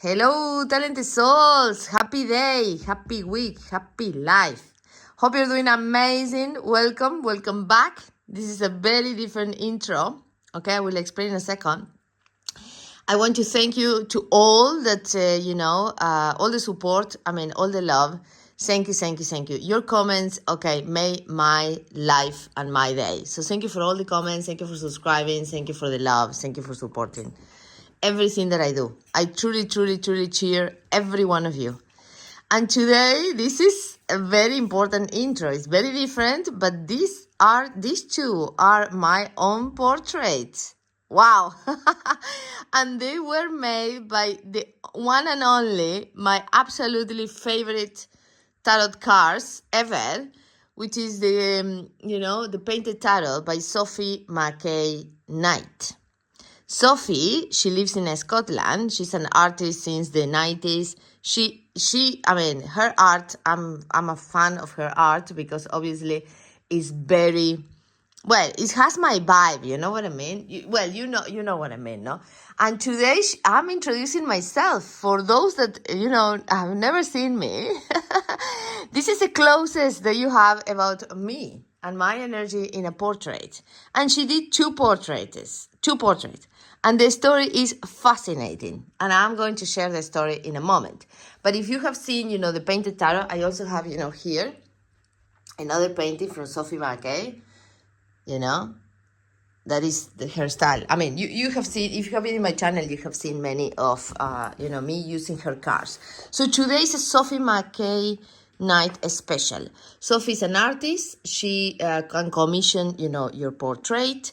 Hello, talented souls. Happy day, happy week, happy life. Hope you're doing amazing. Welcome back. This is a very different intro. Okay, I will explain in a second. I want to thank you to all that, all the support, all the love. Thank you. Your comments, okay, made my life and my day. So thank you for all the comments. Thank you for subscribing. Thank you for the love. Thank you for supporting everything that I do. I truly cheer every one of you. And today, this is a very important intro. It's very different, but these two are my own portraits. Wow. And they were made by the one and only, my absolutely favorite tarot cards ever, which is the Painted Tarot by Sophie Mackay Knight. Sophie, she lives in Scotland. She's an artist since the 90s. Her art, I'm a fan of her art because obviously it's very, well, it has my vibe, you know what I mean? You know what I mean, no? And today I'm introducing myself. For those that, have never seen me, this is the closest that you have about me and my energy in a portrait. And she did two portraits. And the story is fascinating. And I'm going to share the story in a moment. But if you have seen, the Painted Tarot, I also have, here, another painting from Sophie Mackay, that is her style. I mean, you have seen, if you have been in my channel, you have seen many of, me using her cards. So today is a Sophie Mackay Knight special. Sophie is an artist. She can commission, your portrait.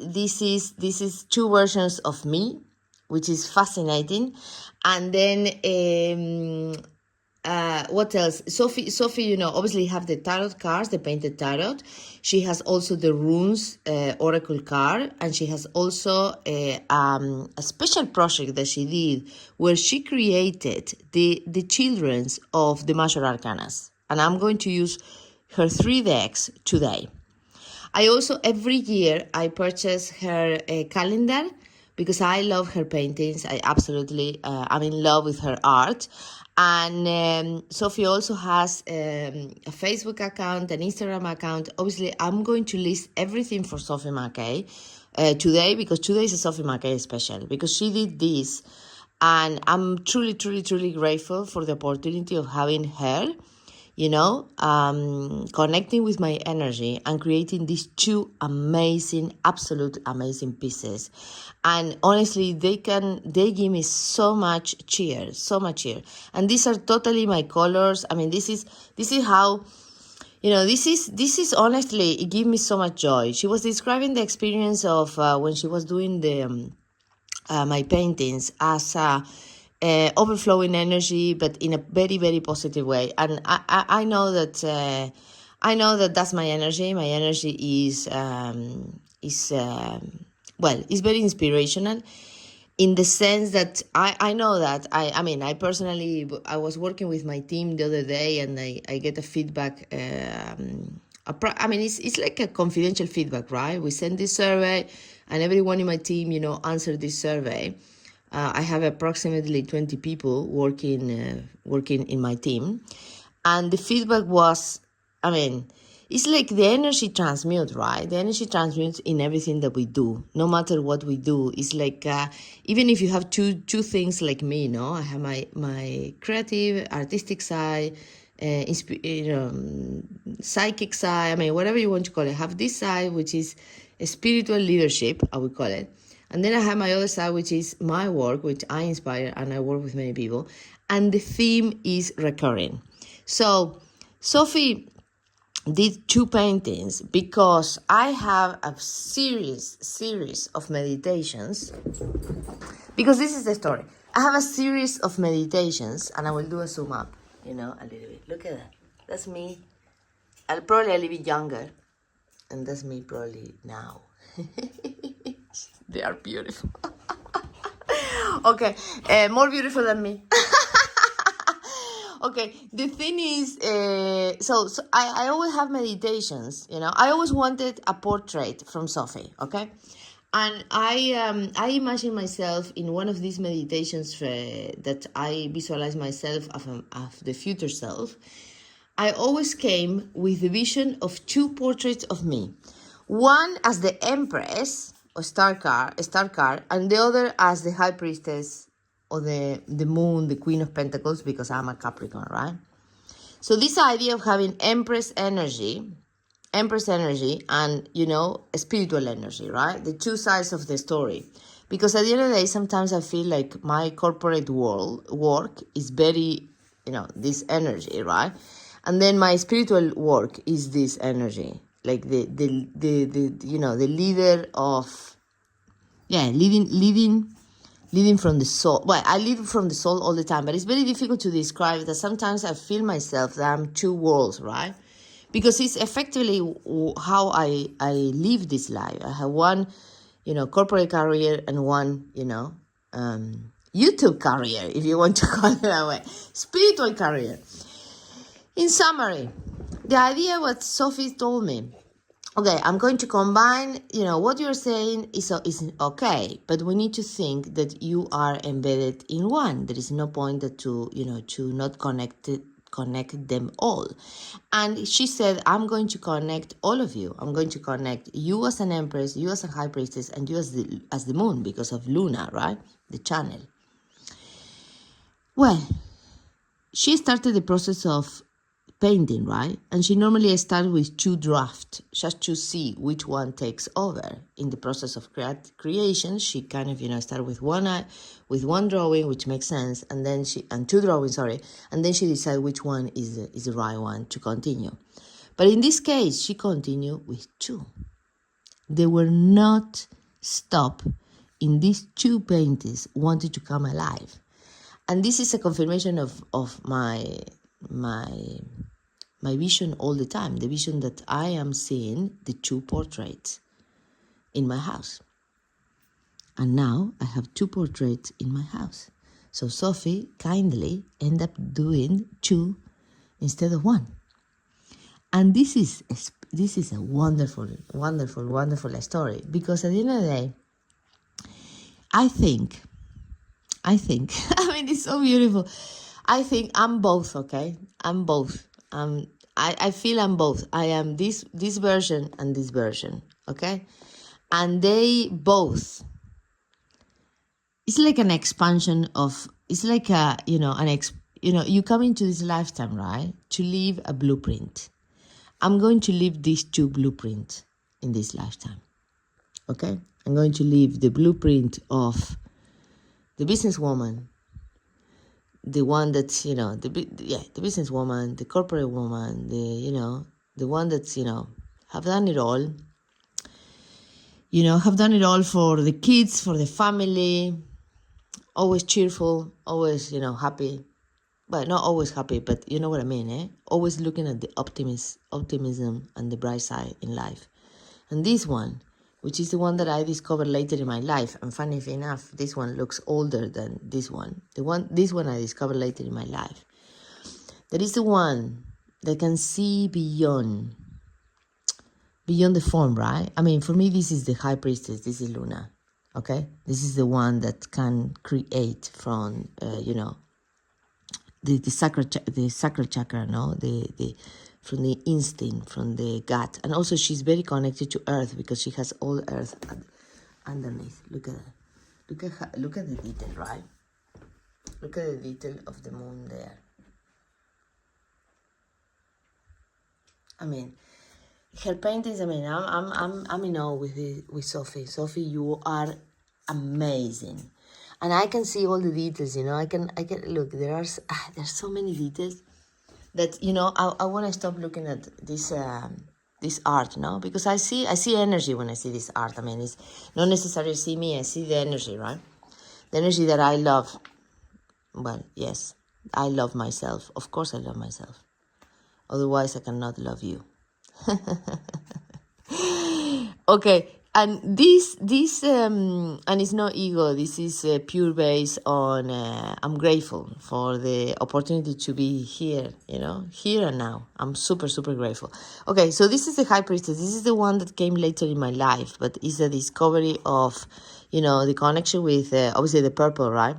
This is two versions of me, which is fascinating. And then what else? Sophie, obviously have the tarot cards, the Painted Tarot. She has also the runes oracle card, and she has also a special project that she did where she created the children's of the Major Arcanas. And I'm going to use her 3 decks today. I also, every year, I purchase her calendar because I love her paintings. I absolutely, I'm in love with her art. And Sophie also has a Facebook account, an Instagram account. Obviously, I'm going to list everything for Sophie Mackay today because today is a Sophie Mackay special because she did this. And I'm truly grateful for the opportunity of having her, connecting with my energy and creating these two absolute amazing pieces. And honestly, they give me so much cheer. And these are totally my colors. I mean, this is how, this is honestly, it gives me so much joy. She was describing the experience of when she was doing the my paintings as overflowing energy, but in a very, very positive way. And I know that that's my energy. My energy is very inspirational in the sense that I know that I personally, I was working with my team the other day and I get a feedback. It's like a confidential feedback, right? We send this survey and everyone in my team, answered this survey. I have approximately 20 people working in my team. And the feedback was, it's like the energy transmutes, right? The energy transmutes in everything that we do, no matter what we do. It's like, even if you have two things like me, I have my creative, artistic side, psychic side, whatever you want to call it. I have this side, which is a spiritual leadership, I would call it. And then I have my other side, which is my work, which I inspire and I work with many people. And the theme is recurring. So Sophie did 2 paintings because I have a series of meditations. Because this is the story. I have a series of meditations, and I will do a zoom up, a little bit. Look at that. That's me. I'll probably a little bit younger. And that's me probably now. They are beautiful. Okay, more beautiful than me. Okay, the thing is, so I always have meditations, I always wanted a portrait from Sophie, okay? And I imagine myself in one of these meditations that I visualize myself of the future self. I always came with the vision of two portraits of me. One as the Empress, or star card, and the other as the High Priestess, or the Moon, the Queen of Pentacles, because I'm a Capricorn, right? So this idea of having Empress energy and, spiritual energy, right? The two sides of the story. Because at the end of the day, sometimes I feel like my corporate work is very, this energy, right? And then my spiritual work is this energy, like the leader of, leading from the soul. Well, I lead from the soul all the time, but it's very difficult to describe that. Sometimes I feel myself that I'm two worlds, right? Because it's effectively how I live this life. I have one, corporate career and one, YouTube career, if you want to call it that way, spiritual career. In summary, the idea what Sophie told me, okay, I'm going to combine, what you're saying is okay, but we need to think that you are embedded in one. There is no point to not connect them all. And she said, I'm going to connect all of you. I'm going to connect you as an Empress, you as a High Priestess, and you as the Moon, because of Luna, right? The channel. Well, she started the process of painting, right? And she normally starts with two drafts just to see which one takes over. In the process of creation, she kind of started with one drawing, which makes sense, and then two drawings, and then she decided which one is the right one to continue. But in this case, she continued with two. They were not stopped in these two paintings wanted to come alive. And this is a confirmation of my vision all the time, the vision that I am seeing the two portraits in my house. And now I have two portraits in my house. So Sophie kindly ended up doing two instead of one. And this is a wonderful, wonderful, wonderful story, because at the end of the day, I think, I mean, it's so beautiful. I think I'm both, okay? I'm both. I feel I'm both. I am this version and this version, okay? And they both, it's like an expansion of, it's like you come into this lifetime, right? To leave a blueprint. I'm going to leave these two blueprints in this lifetime, okay? I'm going to leave the blueprint of the businesswoman, the one that's, the businesswoman, the corporate woman, the one that's, have done it all, have done it all for the kids, for the family, always cheerful, always, happy. Well, not always happy, but you know what I mean, eh? Always looking at the optimism and the bright side in life. And this one, which is the one that I discovered later in my life. And funny enough, this one looks older than this one. This one I discovered later in my life. That is the one that can see beyond the form, right? I mean, for me, this is the High Priestess. This is Luna, okay? This is the one that can create from, the sacral chakra, no? From the instinct, from the gut. And also she's very connected to earth because she has all earth underneath. Look at the detail, right? Look at the detail of the moon there. I mean, her paintings, I mean, I'm in awe with Sophie. Sophie, you are amazing. And I can see all the details, I can look, there's so many details that, I want to stop looking at this art, because I see energy when I see this art. I mean, it's not necessarily see me, I see the energy, right? The energy that I love. Well, yes, I love myself. Of course I love myself. Otherwise, I cannot love you. Okay, And and it's no ego. This is pure based on I'm grateful for the opportunity to be here, here and now. I'm super, super grateful. Okay, so this is the High Priestess. This is the one that came later in my life, but it's a discovery of, the connection with, obviously, the purple, right?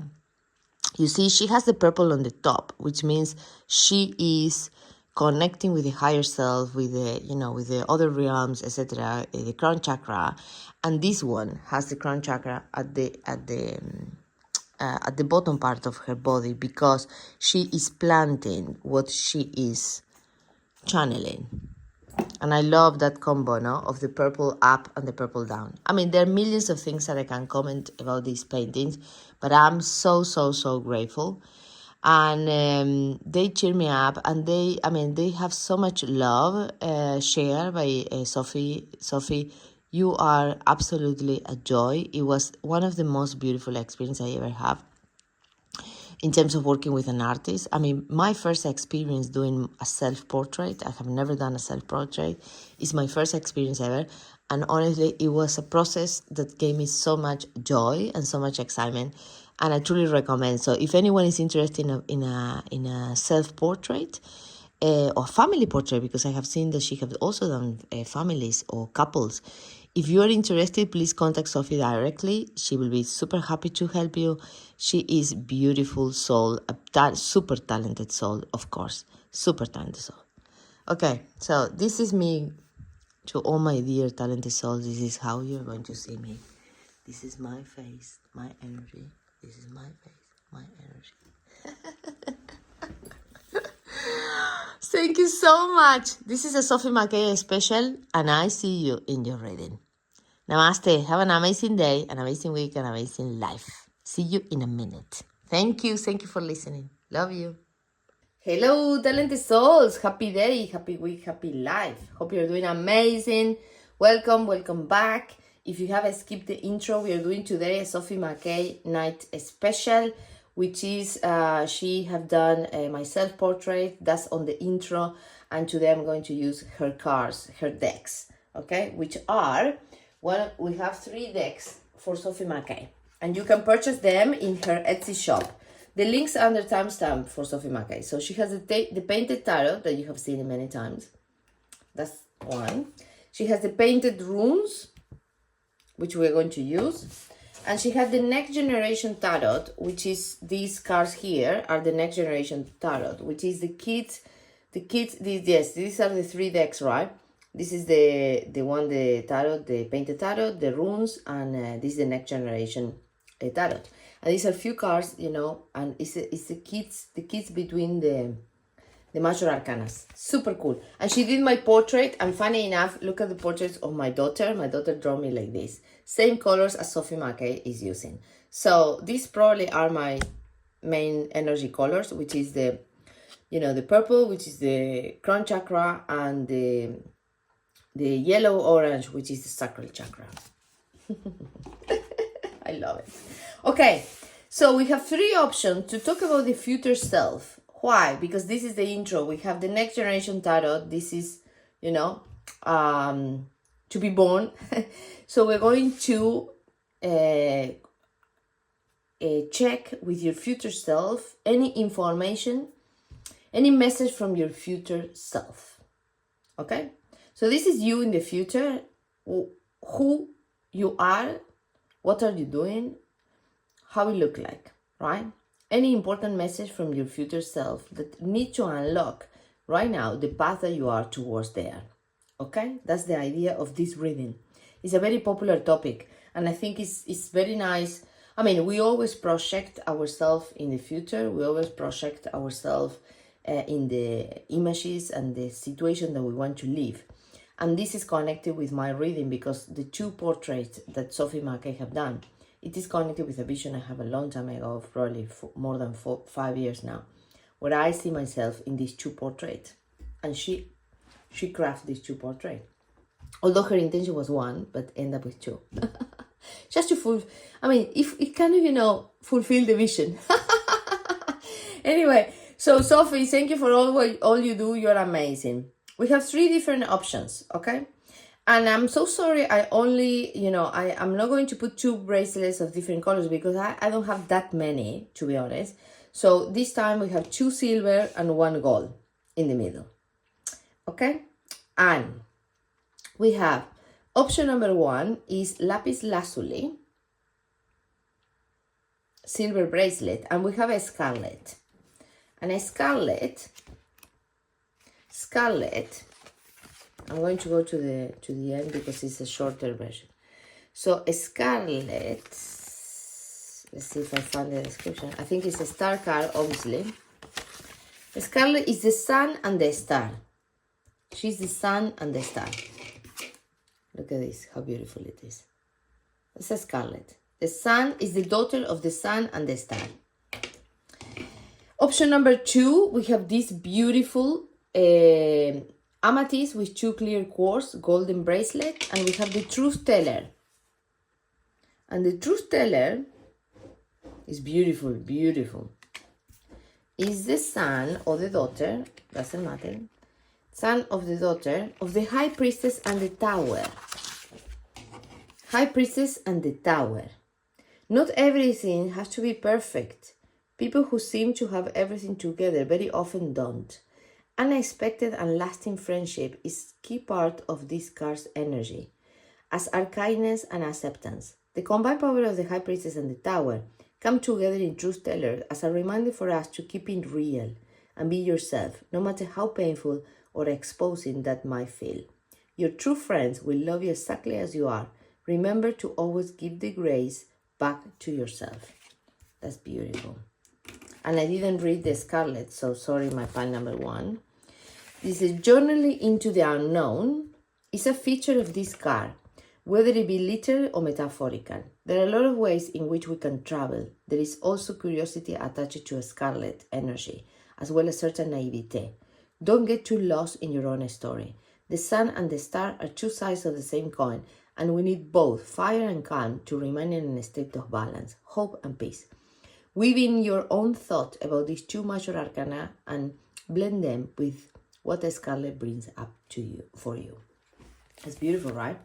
You see, she has the purple on the top, which means she is connecting with the higher self, with with the other realms, etc. The crown chakra, and this one has the crown chakra at the bottom part of her body because she is planting what she is channeling. And I love that combo, no, of the purple up and the purple down. I mean, there are millions of things that I can comment about these paintings, but I'm so, so, so grateful. And they cheer me up, and they have so much love shared by Sophie. Sophie, you are absolutely a joy. It was one of the most beautiful experiences I ever have in terms of working with an artist. I mean, my first experience doing a self-portrait, I have never done a self-portrait, is my first experience ever. And honestly, it was a process that gave me so much joy and so much excitement. And I truly recommend. So if anyone is interested in a self-portrait, or family portrait, because I have seen that she has also done families or couples. If you are interested, please contact Sophie directly. She will be super happy to help you. She is beautiful soul, super talented soul, of course, super talented soul. Okay, so this is me to all my dear talented souls. This is how you're going to see me. This is my face, my energy. This is my face, my energy. Thank you so much. This is a Sophie McKay special, and I see you in your reading. Namaste. Have an amazing day, an amazing week, an amazing life. See you in a minute. Thank you. Thank you for listening. Love you. Hello, talented souls. Happy day, happy week, happy life. Hope you're doing amazing. Welcome back. If you have skipped the intro, we are doing today a Sophie McKay night special, which is she have done my self-portrait. That's on the intro, and today I'm going to use her cards, her decks, okay, which are, well, we have 3 decks for Sophie McKay, and you can purchase them in her Etsy shop. The links are under timestamp for Sophie McKay. So she has the painted tarot that you have seen many times. That's one. She has the painted runes, which we're going to use. And she has the next generation tarot, which is these cards here are the next generation tarot, which is these are the 3 decks, right? This is the tarot, the painted tarot, the runes, and this is the next generation tarot. And these are few cards, and it's the kids between the major arcanas. Super cool. And she did my portrait, and funny enough, look at the portraits of my daughter. My daughter drew me like this. Same colors as Sophie McKay is using. So these probably are my main energy colors, which is the purple, which is the crown chakra, and the yellow orange, which is the sacral chakra. I love it. Okay, so we have 3 options to talk about the future self. Why? Because this is the intro. We have the next generation tarot. This is, to be born. So we're going to check with your future self any information, any message from your future self. Okay? So this is you in the future, who you are, what are you doing, how you look like, right? Any important message from your future self that need to unlock right now the path that you are towards there. Okay? That's the idea of this reading. It's a very popular topic, and I think it's very nice. I mean, we always project ourselves in the future. We always project ourselves in the images and the situation that we want to live. And this is connected with my reading because the 2 portraits that Sophie McKay have done, it is connected with a vision I have a long time ago, probably more than 5 years now, where I see myself in these 2 portraits. And she crafted these 2 portraits. Although her intention was 1, but end up with 2. Just to if it kind of, fulfill the vision. Anyway, so Sophie, thank you for all you do. You're amazing. We have 3 different options, okay? And I'm so sorry, I only, I'm not going to put 2 bracelets of different colors because I don't have that many, to be honest. So this time we have 2 silver and 1 gold in the middle. Okay? And we have option number 1 is Lapis Lazuli, silver bracelet, and we have a Starlet. And a Starlet, I'm going to go to the end because it's a shorter version. So a Starlet, let's see if I find the description. I think it's a star card, obviously. A Starlet is the sun and the star. She's the sun and the star. Look at this, how beautiful it is. It's a Starlet. The sun is the daughter of the sun and the star. Option number 2, we have this beautiful Amethyst with 2 clear quartz, golden bracelet, and we have the truth teller. And the truth teller is beautiful, beautiful. Is the son or the daughter, doesn't matter, son of the daughter of the high priestess and the tower. High priestess and the tower. Not everything has to be perfect. People who seem to have everything together very often don't. Unexpected and lasting friendship is key part of this card's energy, as are kindness and acceptance. The combined power of the High Priestess and the Tower come together in Truth Teller as a reminder for us to keep it real and be yourself, no matter how painful or exposing that might feel. Your true friends will love you exactly as you are. Remember to always give the grace back to yourself. That's beautiful. And I didn't read the Starlet, so sorry, my pile number 1. This is journaling into the unknown. It's a feature of this card, whether it be literal or metaphorical. There are a lot of ways in which we can travel. There is also curiosity attached to a Starlet energy, as well as certain naivete. Don't get too lost in your own story. The sun and the star are 2 sides of the same coin, and we need both fire and calm to remain in a state of balance, hope and peace. Weave in your own thought about these 2 major arcana and blend them with what the Starlet brings up to you for you. It's beautiful, right?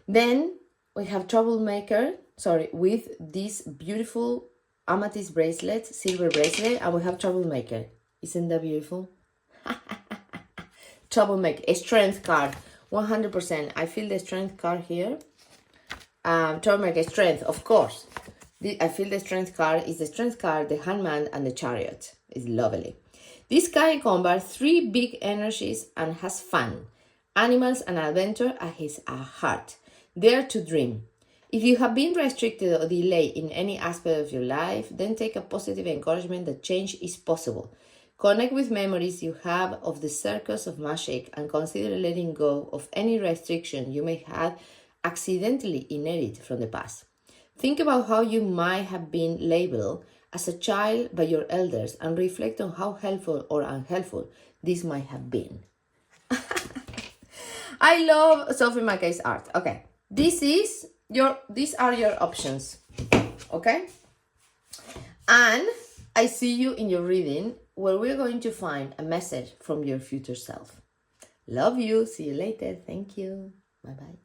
Then we have Troublemaker, with this beautiful Amethyst bracelet, silver bracelet, and we have Troublemaker. Isn't that beautiful? Troublemaker, a strength card, 100%. I feel the strength card here. Troublemaker, strength, of course. I feel the strength card is the strength card, the hangman, and the chariot. It's lovely. This card combines 3 big energies and has fun. Animals and adventure at his heart. Dare to dream. If you have been restricted or delayed in any aspect of your life, then take a positive encouragement that change is possible. Connect with memories you have of the circus of magic and consider letting go of any restriction you may have accidentally inherited from the past. Think about how you might have been labeled as a child by your elders and reflect on how helpful or unhelpful this might have been. I love Sophie Mackay's art. Okay, these are your options. Okay, and I see you in your reading where we're going to find a message from your future self. Love you. See you later. Thank you. Bye-bye.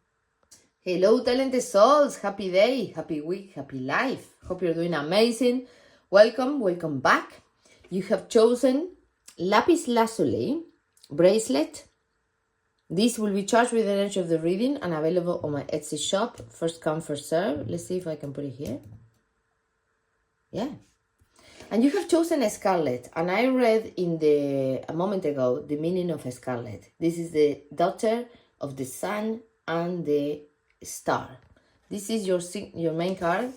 Hello, talented souls. Happy day, happy week, happy life. Hope you're doing amazing. Welcome back. You have chosen Lapis Lazuli bracelet. This will be charged with the energy of the reading and available on my Etsy shop. First come, first serve. Let's see if I can put it here. Yeah. And you have chosen a Starlet. And I read a moment ago the meaning of a Starlet. This is the daughter of the sun and the star. This is your main card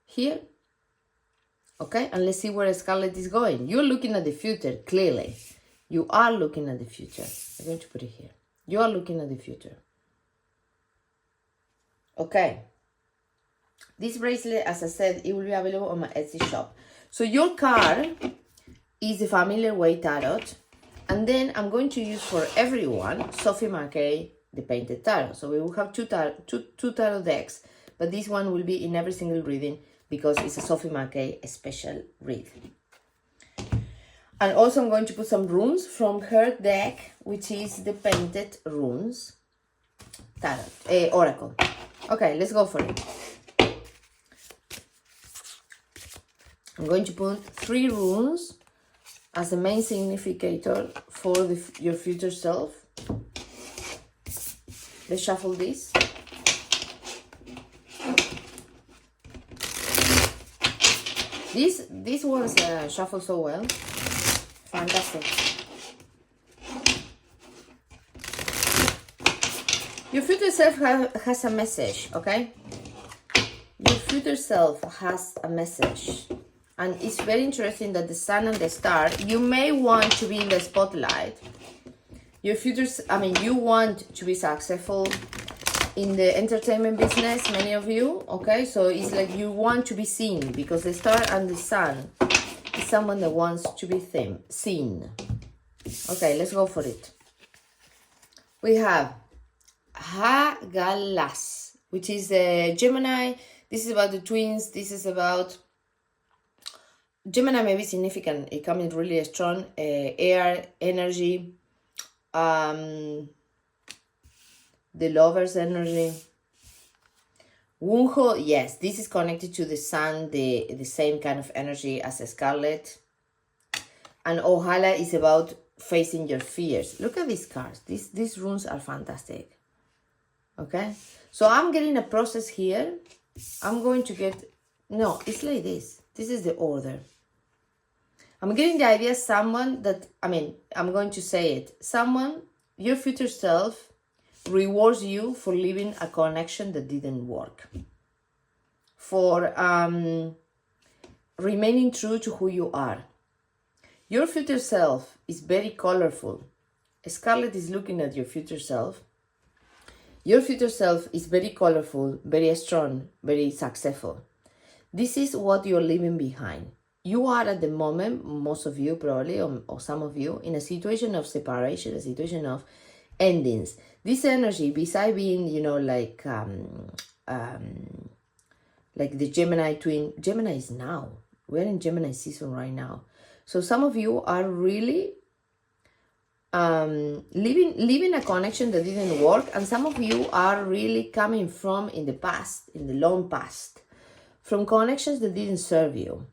here. Okay, and let's see where a Starlet is going. You're looking at the future, clearly. You are looking at the future. I'm going to put it here. You are looking at the future. Okay. This bracelet, as I said, it will be available on my Etsy shop. So your card is the Familiar Way Tarot. And then I'm going to use for everyone, Sophie Mackay, the Painted Tarot. So we will have two tarot decks. But this one will be in every single reading because it's a Sophie Mackay special read. And also I'm going to put some runes from her deck, which is the Painted Runes. tarot, oracle. Okay, let's go for it. I'm going to put 3 runes as the main significator for your future self. Let's shuffle this. These ones shuffle so well. Fantastic. Your future self has a message, okay? Your future self has a message. And it's very interesting that the sun and the star, you may want to be in the spotlight. Your future, you want to be successful in the entertainment business, many of you, okay? So it's like you want to be seen, because the star and the sun is someone that wants to be seen. Okay, let's go for it. We have Hagalas, which is a Gemini. This is about the twins. This is about Gemini, may be significant. It comes in really strong air energy, the lover's energy. Wunho, yes, this is connected to the sun, the same kind of energy as a Starlet. And Ohala is about facing your fears. Look at these cards. These runes are fantastic. Okay? So I'm getting a process here. I'm going to get... No, it's like this. This is the order. I'm getting the idea someone that... I'm going to say it. Someone, your future self, rewards you for leaving a connection that didn't work, for remaining true to who you are. Your future self is very colorful. Scarlet is looking at your future self. Your future self is very colorful, very strong, very successful. This is what you're leaving behind. You are at the moment, most of you probably, or some of you, in a situation of separation, a situation of endings. This energy, besides being, like the Gemini twin, Gemini is now. We're in Gemini season right now. So some of you are really living a connection that didn't work, and some of you are really coming from in the past, in the long past, from connections that didn't serve you.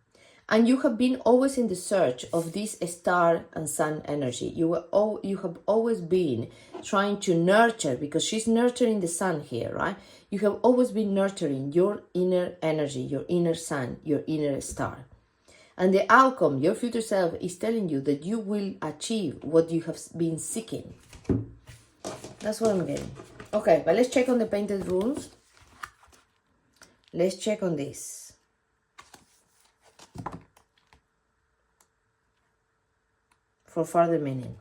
And you have been always in the search of this star and sun energy. You have always been trying to nurture, because she's nurturing the sun here, right? You have always been nurturing your inner energy, your inner sun, your inner star. And the outcome, your future self, is telling you that you will achieve what you have been seeking. That's what I'm getting. Okay, but let's check on the painted runes. Let's check on this. For further meaning.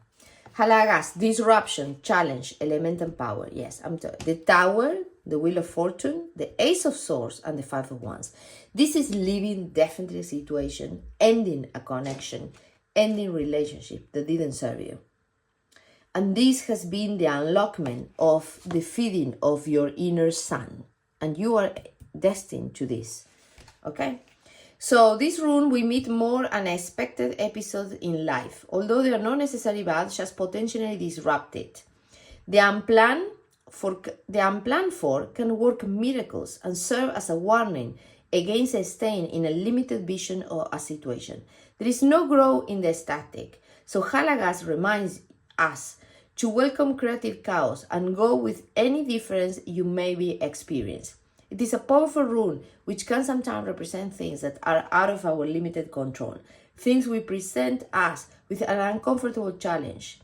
Halagas, disruption, challenge, element and power. Yes, the Tower, the Wheel of Fortune, the Ace of Swords, and the Five of Wands. This is leaving definitely a situation, ending a connection, ending relationship that didn't serve you. And this has been the unlockment of the feeding of your inner sun. And you are destined to this. Okay? So this rune, we meet more unexpected episodes in life. Although they are not necessarily bad, just potentially disrupted. The unplanned for can work miracles and serve as a warning against staying in a limited vision or a situation. There is no growth in the static. So Halagas reminds us to welcome creative chaos and go with any difference you may be experiencing. It is a powerful rune which can sometimes represent things that are out of our limited control. Things we present us with an uncomfortable challenge.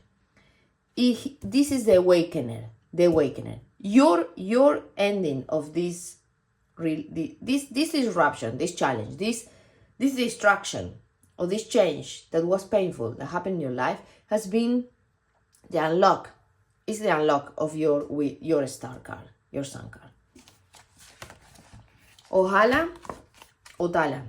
This is the awakener. The awakener. Your ending of this disruption, this challenge, this distraction, or this change that was painful, that happened in your life, has been the unlock. It's the unlock of your star card, your sun card. Ohala, Otala.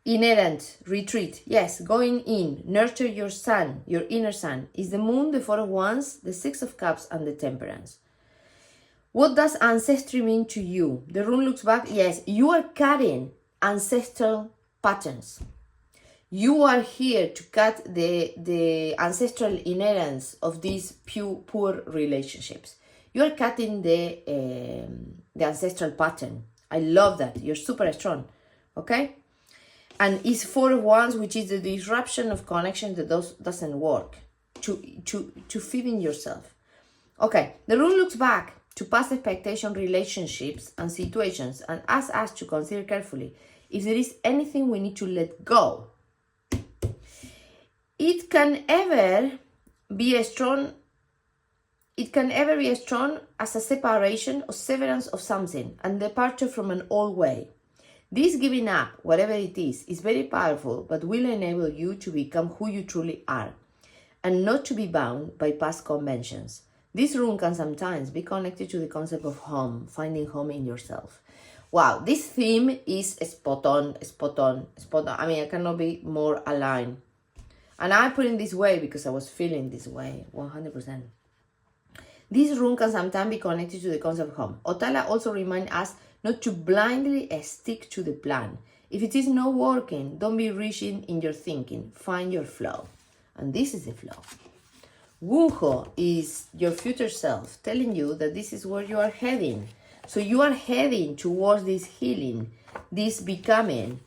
Inherent, retreat. Yes, going in, nurture your sun, your inner sun. Is the moon, the Four of Wands, the Six of Cups, and the Temperance. What does ancestry mean to you? The rune looks back. Yes, you are carrying ancestral patterns. You are here to cut the ancestral inheritance of these poor relationships. You are cutting the ancestral pattern. I love that. You're super strong. Okay? And it's 4 of Wands, which is the disruption of connection that doesn't work. To feeding yourself. Okay, the rune looks back to past expectation, relationships and situations and asks us to consider carefully if there is anything we need to let go. It can ever be as strong as a separation or severance of something and departure from an old way. This giving up, whatever it is very powerful, but will enable you to become who you truly are and not to be bound by past conventions. This rune can sometimes be connected to the concept of home, finding home in yourself. Wow, this theme is spot on. I mean, I cannot be more aligned. And I put it this way because I was feeling this way, 100%. This rune can sometimes be connected to the concept of home. Otala also reminds us not to blindly stick to the plan. If it is not working, don't be rigid in your thinking. Find your flow. And this is the flow. Wunho is your future self telling you that this is where you are heading. So you are heading towards this healing, this becoming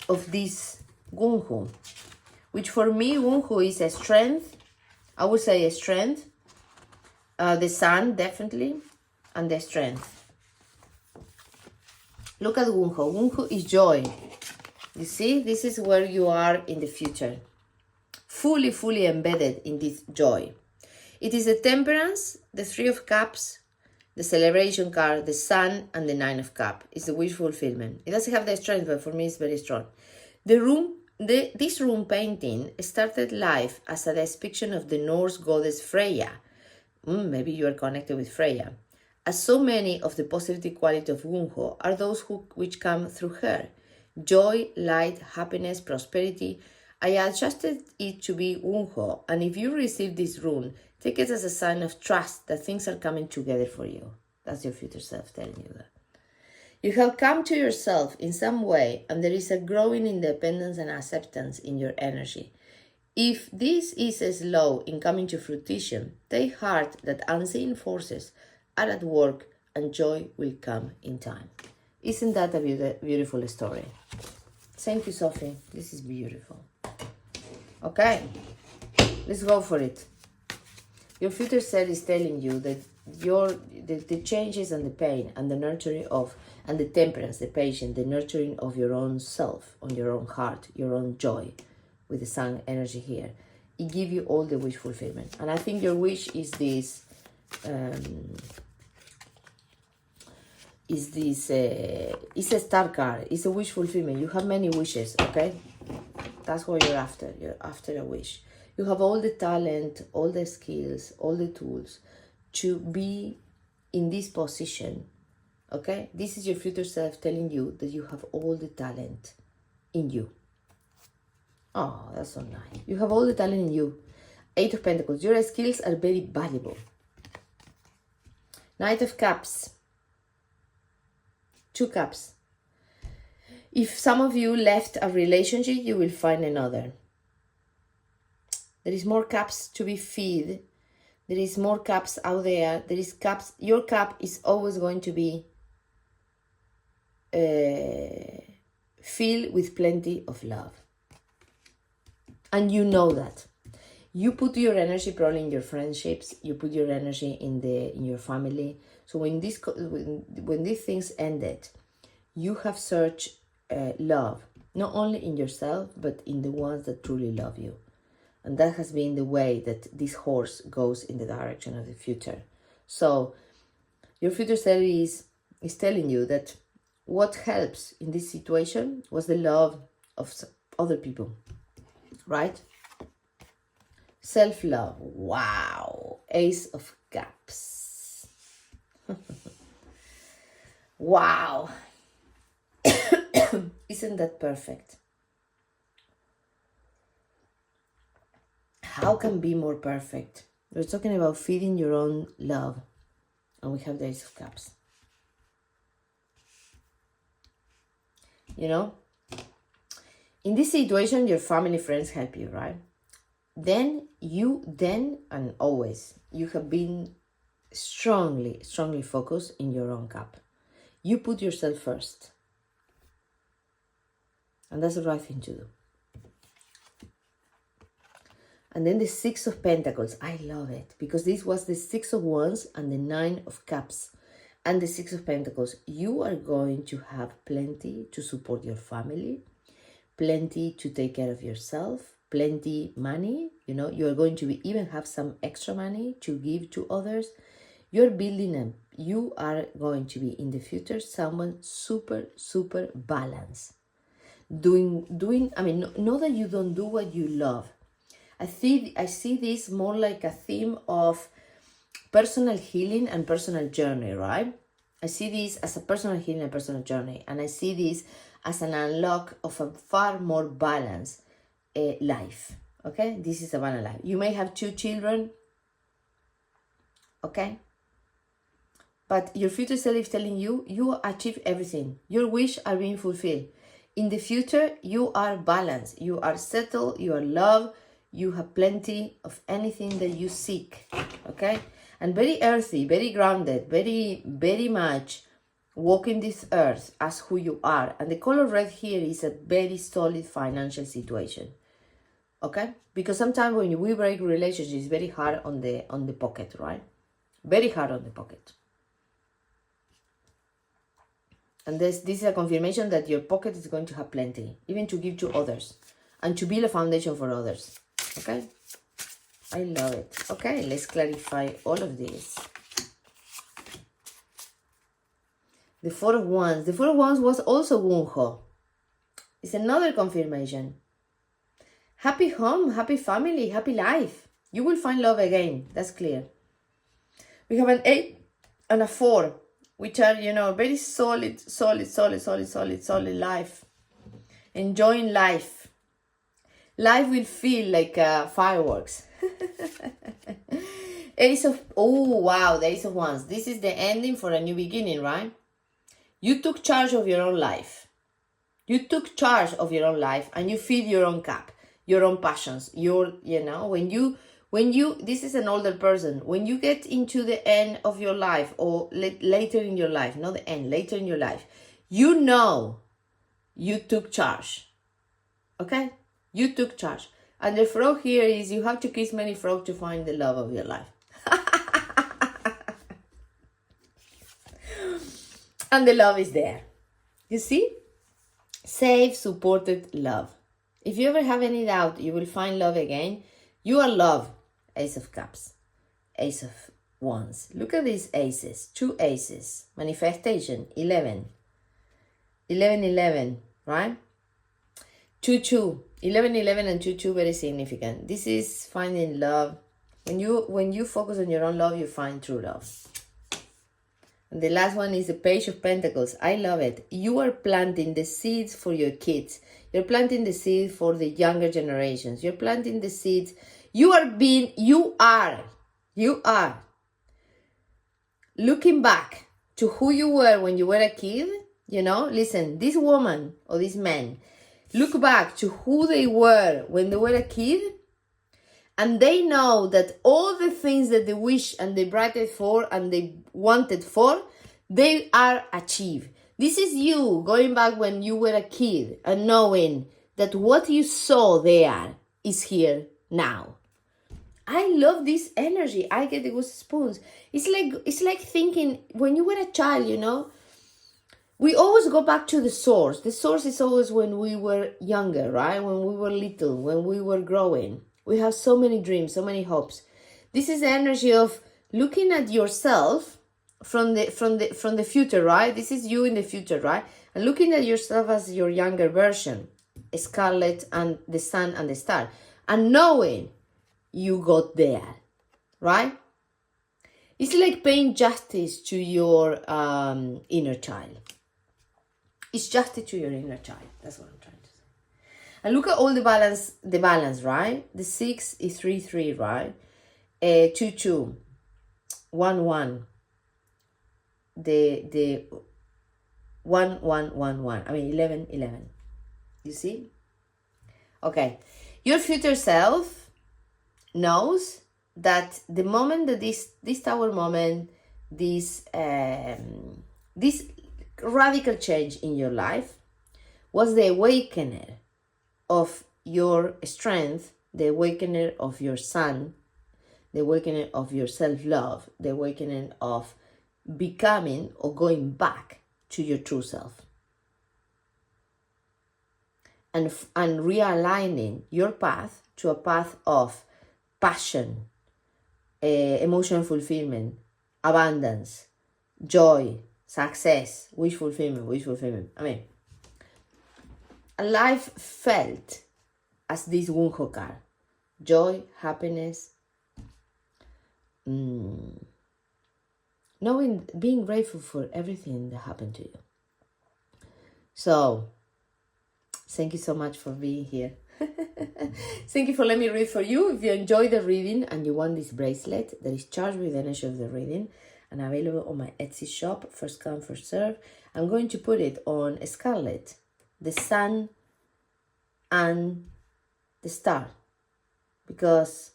of this Wunho, which for me, Wunho is a strength. I would say a strength. The sun, definitely, and the strength. Look at Wunho. Wunho is joy. You see, this is where you are in the future. Fully embedded in this joy. It is the temperance, the 3 of cups, the celebration card, the sun, and the 9 of cups. It's the wish fulfillment. It doesn't have the strength, but for me it's very strong. This room painting started life as a depiction of the Norse goddess Freya. Maybe you are connected with Freya. As so many of the positive qualities of Wunho are those which come through her. Joy, light, happiness, prosperity. I adjusted it to be Wunho, and if you receive this rune, take it as a sign of trust that things are coming together for you. That's your future self telling you that. You have come to yourself in some way, and there is a growing independence and acceptance in your energy. If this is slow in coming to fruition, take heart that unseen forces are at work and joy will come in time. Isn't that a beautiful story? Thank you, Sophie. This is beautiful. Okay, let's go for it. Your future self is telling you that the changes and the pain and the nurturing of, and the temperance, the patience, the nurturing of your own self, on your own heart, your own joy, with the sun energy here, it gives you all the wish fulfillment. And I think your wish is this, it's a star card, it's a wish fulfillment. You have many wishes, okay? That's what you're after. You're after a wish. You have all the talent, all the skills, all the tools to be in this position, okay? This is your future self telling you that you have all the talent in you. Oh, that's so nice. You have all the talent in you. 8 of Pentacles. Your skills are very valuable. Knight of Cups. 2 cups. If some of you left a relationship, you will find another. There is more cups to be fed. There is more cups out there. There is cups. Your cup is always going to be filled with plenty of love. And you know that. You put your energy probably in your friendships. You put your energy in your family. So when these things ended, you have searched love, not only in yourself, but in the ones that truly love you. And that has been the way that this horse goes in the direction of the future. So your future self is telling you that what helps in this situation was the love of other people, right? Self-love. Wow. Ace of Cups. Wow. Isn't that perfect? How can be more perfect? We're talking about feeding your own love. And we have the Ace of Cups. You know? In this situation, your family, friends help you, right? Then and always, you have been strongly focus in your own cup. You put yourself first. And that's the right thing to do. And then the Six of Pentacles. I love it because this was the Six of Wands and the Nine of Cups and the Six of Pentacles. You are going to have plenty to support your family, plenty to take care of yourself, plenty money. You know, you are going to even have some extra money to give to others. You're building up. You are going to be in the future someone super balanced. I mean, not that you don't do what you love. I see this more like a theme of personal healing and personal journey, right? I see this as a personal healing and personal journey, and I see this as an unlock of a far more balanced life. Okay, this is a balanced life. You may have 2 children, okay, but your future self is telling you you achieve everything. Your wishes are being fulfilled. In the future, you are balanced. You are settled. You are loved. You have plenty of anything that you seek, okay? And very earthy, very grounded, very much walking this earth as who you are. And the color red here is a very solid financial situation, okay? Because sometimes when we break relationships, it's very hard on the pocket, right? Very hard on the pocket. And this is a confirmation that your pocket is going to have plenty, even to give to others and to build a foundation for others. Okay, I love it. Okay, let's clarify all of this. The Four of Wands. The Four of Wands was also Wunho. It's another confirmation. Happy home, happy family, happy life. You will find love again. That's clear. We have an 8 and a 4, which are, you know, very solid life. Enjoying life. Life will feel like fireworks. Ace of, oh wow, the Ace of Wands. This is the ending for a new beginning, right? You took charge of your own life. You took charge of your own life and you feed your own cup, your own passions. You know, when you, this is an older person, when you get into the end of your life or later in your life, not the end, later in your life, you know you took charge, okay? You took charge. And the frog here is you have to kiss many frogs to find the love of your life. And the love is there. You see? Safe, supported love. If you ever have any doubt, you will find love again. You are love. Ace of Cups. Ace of Wands. Look at these aces. 2 aces. Manifestation. 11. 11, right? 2. 11 and 2, very significant. This is finding love. When you focus on your own love, you find true love. And the last one is the Page of Pentacles. I love it. You are planting the seeds for your kids. You're planting the seed for the younger generations. You're planting the seeds. You are looking back to who you were when you were a kid. You know, listen, this woman or this man, look back to who they were when they were a kid, and they know that all the things that they wish and they brighted for and they wanted for, they are achieved. This is you going back when you were a kid and knowing that what you saw there is here now. I love this energy. I get the goosebumps. It's like thinking when you were a child, you know, we always go back to the source. The source is always when we were younger, right? When we were little, when we were growing. We have so many dreams, so many hopes. This is the energy of looking at yourself from the future, right? This is you in the future, right? And looking at yourself as your younger version, Scarlet and the sun and the star, and knowing you got there, right? It's like paying justice to your inner child. It's justice to your inner child. That's what I'm trying to say. And look at all the balance, right? The 6 is 3, right? 2, 1. The 1. I mean 11. You see? Okay. Your future self knows that the moment that this tower moment, this radical change in your life was the awakener of your strength, the awakener of your sun, the awakening of your self-love, the awakening of becoming or going back to your true self. And realigning your path to a path of passion, emotional fulfillment, abundance, joy, success, wish fulfillment. I mean, a life felt as this Wunho card. Joy, happiness, knowing, being grateful for everything that happened to you. So, thank you so much for being here. Thank you for letting me read for you. If you enjoy the reading and you want this bracelet that is charged with the energy of the reading and available on my Etsy shop, first come, first serve, I'm going to put it on Starlet, the sun and the star, because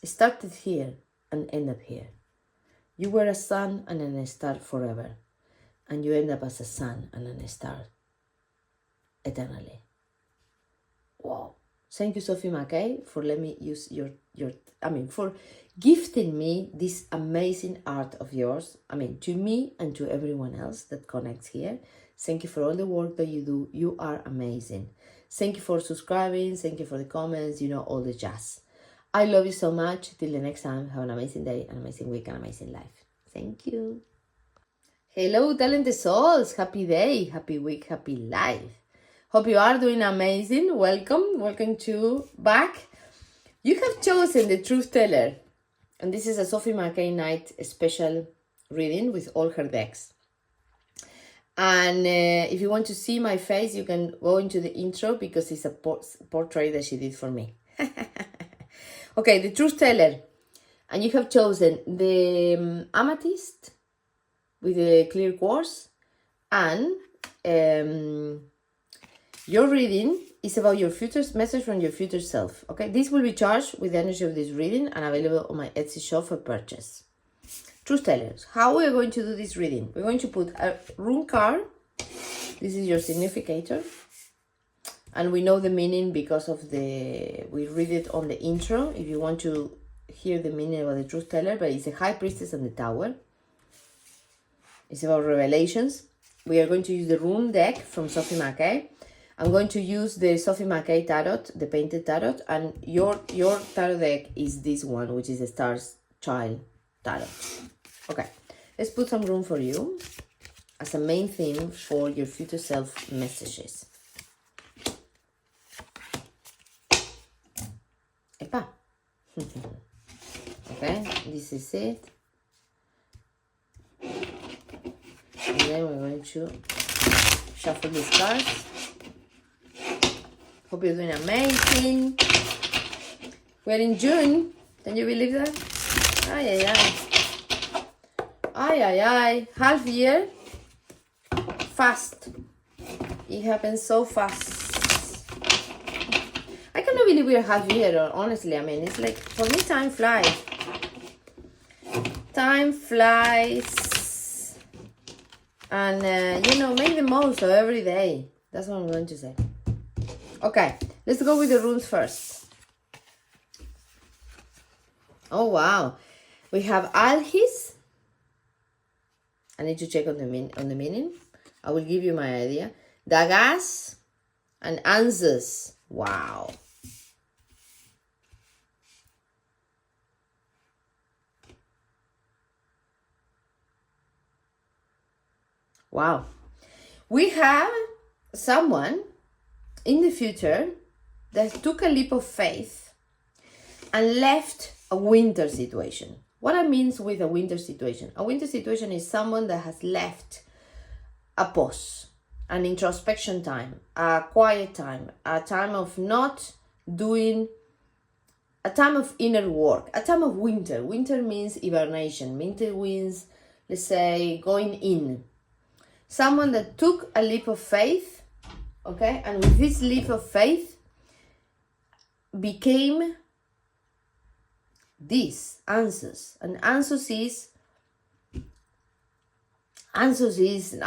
it started here and ended up here. You were a sun and a star forever, and you end up as a sun and a star eternally. Wow. Thank you, Sophie McKay, for letting me use for gifting me this amazing art of yours. To me and to everyone else that connects here. Thank you for all the work that you do. You are amazing. Thank you for subscribing. Thank you for the comments, all the jazz. I love you so much. Till the next time, have an amazing day, an amazing week, an amazing life. Thank you. Hello, talented souls. Happy day, happy week, happy life. Hope you are doing amazing. Welcome to back. You have chosen the Truth Teller. And this is a Sophie McKay Night special reading with all her decks. And if you want to see my face, you can go into the intro because it's a portrait that she did for me. Okay, the Truth Teller. And you have chosen the Amethyst with the clear quartz. And your reading is about your future message from your future self. Okay, this will be charged with the energy of this reading and available on my Etsy shop for purchase. Truth Tellers, how we are going to do this reading? We're going to put a rune card. This is your significator. And we know the meaning because of we read it on the intro. If you want to hear the meaning about the Truth Teller, but it's a High Priestess and the Tower. It's about revelations. We are going to use the rune deck from Sophie McKay. I'm going to use the Sophie McKay Tarot, the painted tarot, and your tarot deck is this one, which is the Star's Child Tarot. Okay, let's put some room for you as a main theme for your future self messages. Epa. Okay, this is it. And then we're going to shuffle these cards. Hope you're doing amazing. We're in June. Can you believe that? Ay, ay, ay. Ay, ay, ay. Half year. Fast. It happens so fast. I cannot believe we're half year, honestly. It's like, for me, time flies. Time flies. And, make the most of every day. That's what I'm going to say. Okay, let's go with the runes first. Oh, wow. We have Alhis. I need to check on the meaning. I will give you my idea. Dagas and Anzus. Wow. Wow. We have someone in the future that took a leap of faith and left a winter situation. What I mean with a winter situation? A winter situation is someone that has left a pause, an introspection time, a quiet time, a time of not doing, a time of inner work, a time of winter. Winter means hibernation. Winter means, let's say, going in. Someone that took a leap of faith, okay, and with this leap of faith became this answers. And answers is, I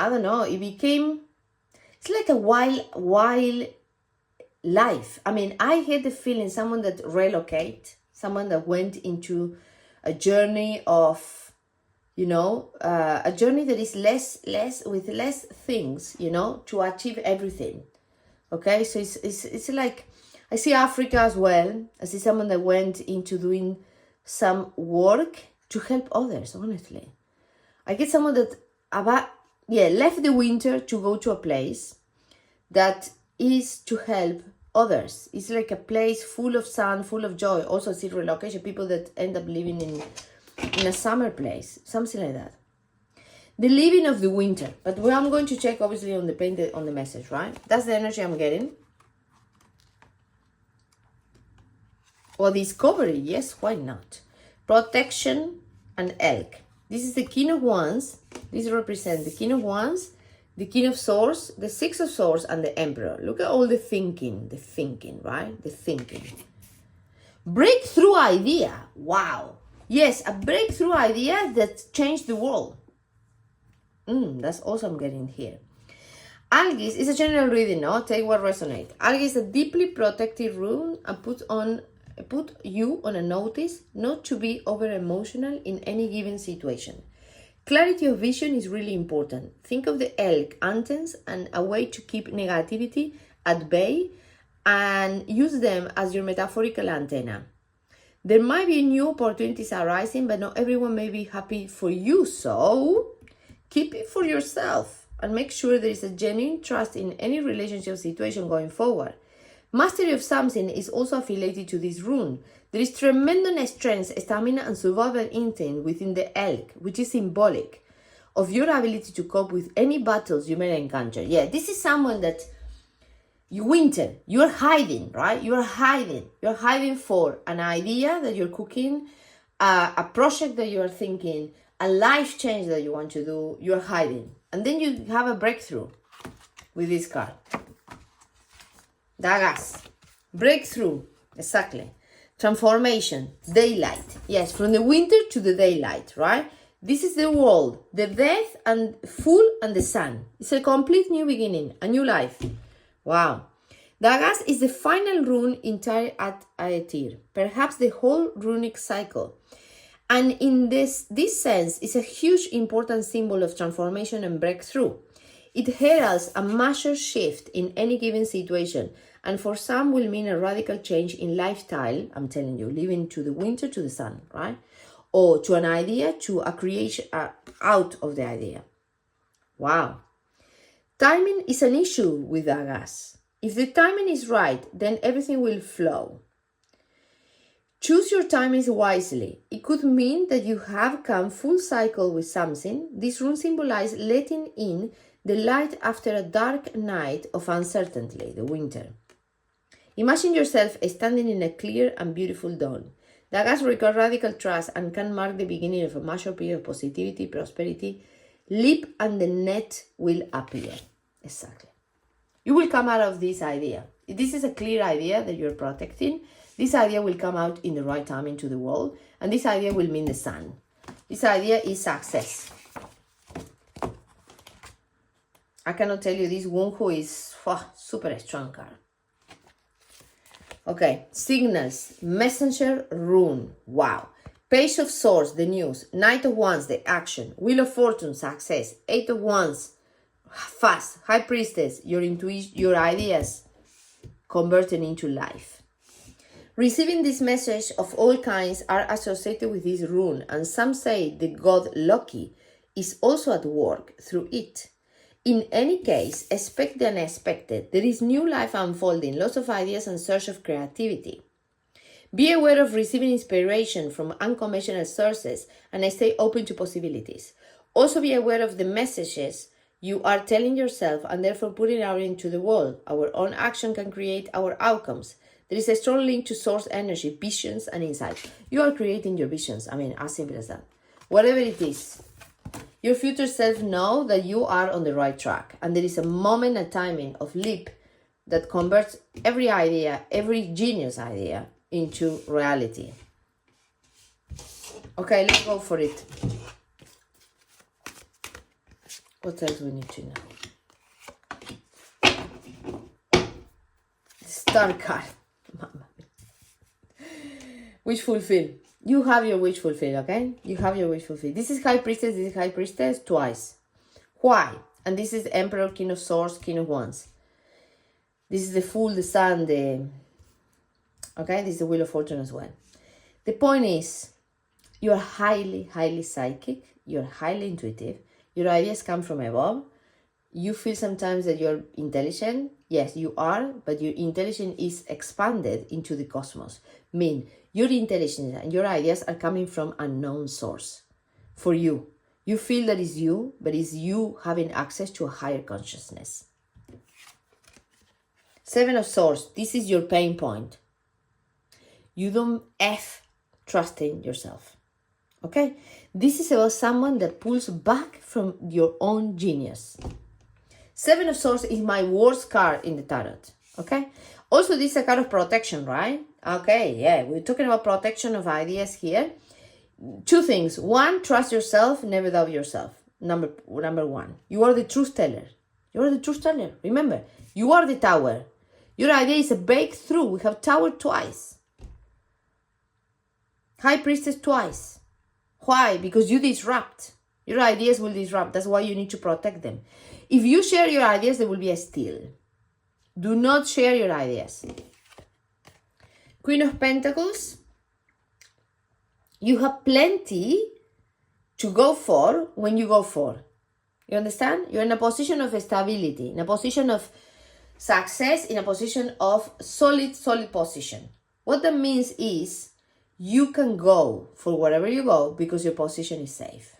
don't know, it's like a wild life. I mean, I had the feeling someone that someone that went into a journey of, a journey that is with less things, to achieve everything. Okay, so it's like, I see Africa as well. I see someone that went into doing some work to help others, honestly. I get someone that left the winter to go to a place that is to help others. It's like a place full of sun, full of joy. Also, I see relocation, people that end up living in a summer place, something like that. The living of the winter. But I'm going to check, obviously, on the message, right? That's the energy I'm getting. Or discovery, yes, why not? Protection and elk. This is the King of Wands. This represents the King of Wands, the King of Swords, the Six of Swords, and the Emperor. Look at all the thinking, right? The thinking. Breakthrough idea. Wow. Yes, a breakthrough idea that changed the world. That's also I'm getting here. Algis is a general reading, no? Take what resonates. Algis is a deeply protected rune and put you on a notice not to be over emotional in any given situation. Clarity of vision is really important. Think of the elk antennas and a way to keep negativity at bay and use them as your metaphorical antenna. There might be new opportunities arising, but not everyone may be happy for you. So keep it for yourself and make sure there is a genuine trust in any relationship situation going forward. Mastery of something is also affiliated to this rune. There is tremendous strength, stamina, and survival intent within the elk, which is symbolic of your ability to cope with any battles you may encounter. Yeah, this is someone that you're hiding, right? You're hiding for an idea that you're cooking, a project that you're thinking, a life change that you want to do. You're hiding. And then you have a breakthrough with this card. Dagas. Breakthrough. Exactly. Transformation. Daylight. Yes, from the winter to the daylight, right? This is the world, the death and full and the sun. It's a complete new beginning, a new life. Wow. Dagas is the final rune entire at Aetir, perhaps the whole runic cycle. And in this sense, it's a huge important symbol of transformation and breakthrough. It heralds a major shift in any given situation, and for some will mean a radical change in lifestyle, I'm telling you, living to the winter to the sun, right? Or to an idea, to a creation out of the idea. Wow. Timing is an issue with Dagas. If the timing is right, then everything will flow. Choose your timings wisely. It could mean that you have come full cycle with something. This rune symbolizes letting in the light after a dark night of uncertainty, the winter. Imagine yourself standing in a clear and beautiful dawn. Dagas require radical trust and can mark the beginning of a major period of positivity, prosperity. Leap and the net will appear. Exactly. You will come out of this idea. If this is a clear idea that you're protecting, this idea will come out in the right time into the world, and this idea will mean the sun. This idea is success. I cannot tell you this Wonho is super strong card. Okay, signals, messenger rune, wow. Page of Swords, the news. Knight of Wands, the action. Wheel of Fortune, success. Eight of Wands, fast. High Priestess, your intuition, your ideas converted into life. Receiving this message of all kinds are associated with this rune, and some say the god Loki is also at work through it. In any case, expect the unexpected. There is new life unfolding, lots of ideas and search of creativity. Be aware of receiving inspiration from unconventional sources and stay open to possibilities. Also be aware of the messages you are telling yourself and therefore putting out into the world. Our own action can create our outcomes. There is a strong link to source energy, visions, and insights. You are creating your visions. As simple as that. Whatever it is, your future self knows that you are on the right track. And there is a moment, a timing of leap that converts every idea, every genius idea into reality. Okay, let's go for it. What else we need to know? Star card. Wish fulfill. You have your wish fulfill, okay? You have your wish fulfill. This is High Priestess, this is High Priestess twice. Why? And this is Emperor, King of Swords, King of Wands. This is the Fool, the Sun, okay? This is the Wheel of Fortune as well. The point is, you are highly, highly psychic. You're highly intuitive. Your ideas come from above. You feel sometimes that you're intelligent. Yes, you are, but your intelligence is expanded into the cosmos. Mean your intelligence and your ideas are coming from a known source for you. You feel that it's you, but it's you having access to a higher consciousness. Seven of Swords. This is your pain point. You don't trust in yourself. Okay? This is about someone that pulls back from your own genius. Seven of Swords is my worst card in the tarot. Okay? Also, this is a card of protection, right? Okay, yeah. We're talking about protection of ideas here. Two things. One, trust yourself, never doubt yourself. Number one. You are the truth teller. You are the truth teller. Remember, you are the tower. Your idea is a breakthrough. We have tower twice. High Priestess twice. Why? Because you disrupt. Your ideas will disrupt. That's why you need to protect them. If you share your ideas, there will be a steal. Do not share your ideas. Queen of Pentacles. You have plenty to go for when you go for. You understand? You're in a position of stability, in a position of success, in a position of solid position. What that means is you can go for wherever you go because your position is safe.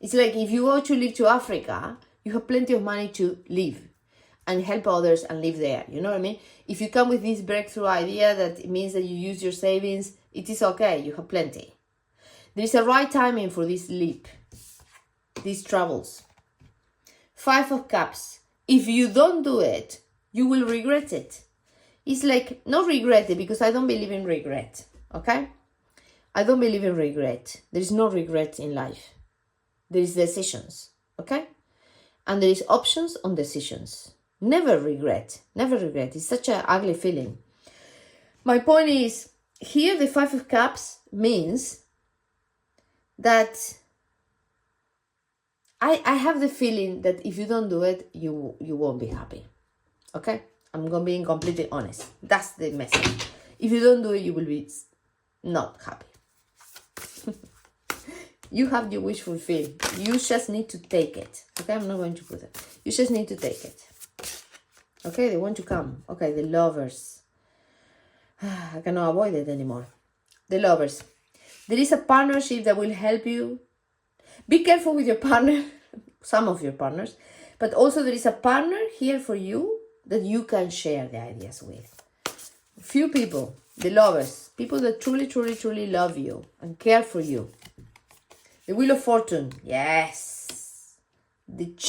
It's like if you go to live to Africa, you have plenty of money to live and help others and live there. You know what I mean? If you come with this breakthrough idea that it means that you use your savings, it is okay. You have plenty. There is a right timing for this leap, these travels. Five of Cups. If you don't do it, you will regret it. It's like, not regret it, because I don't believe in regret, okay? I don't believe in regret. There is no regret in life. There is decisions, okay? And there is options on decisions. Never regret. Never regret. It's such an ugly feeling. My point is, here the Five of Cups means that I have the feeling that if you don't do it, you won't be happy. Okay? I'm going to be completely honest. That's the message. If you don't do it, you will be not happy. You have your wish fulfilled. You just need to take it. Okay? I'm not going to put it. You just need to take it. Okay? They want to come. Okay, the Lovers. I cannot avoid it anymore. The Lovers. There is a partnership that will help you. Be careful with your partner. Some of your partners. But also there is a partner here for you that you can share the ideas with. Few people. The Lovers. People that truly, truly, truly love you and care for you. The Wheel of Fortune. Yes. This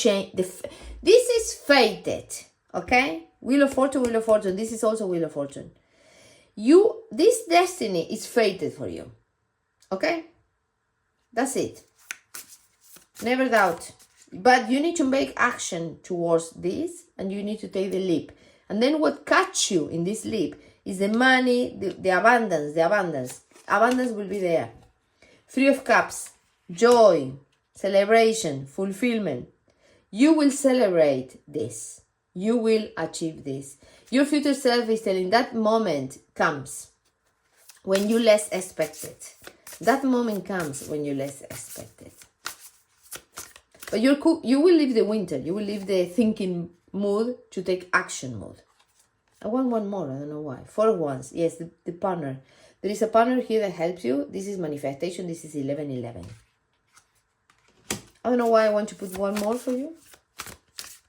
is fated. Okay? Wheel of Fortune, Wheel of Fortune. This is also Wheel of Fortune. This destiny is fated for you. Okay? That's it. Never doubt. But you need to make action towards this, and you need to take the leap. And then what catch you in this leap is the money, the abundance, the abundance. Abundance will be there. Three of Cups. Joy, celebration, fulfillment. You will celebrate this. You will achieve this. Your future self is telling that moment comes when you less expect it. That moment comes when you less expect it. But you will leave the winter. You will leave the thinking mood to take action mode. I want one more. I don't know why. Four of Wands. Yes, the partner. There is a partner here that helps you. This is manifestation. This is 1111. I don't know why I want to put one more for you.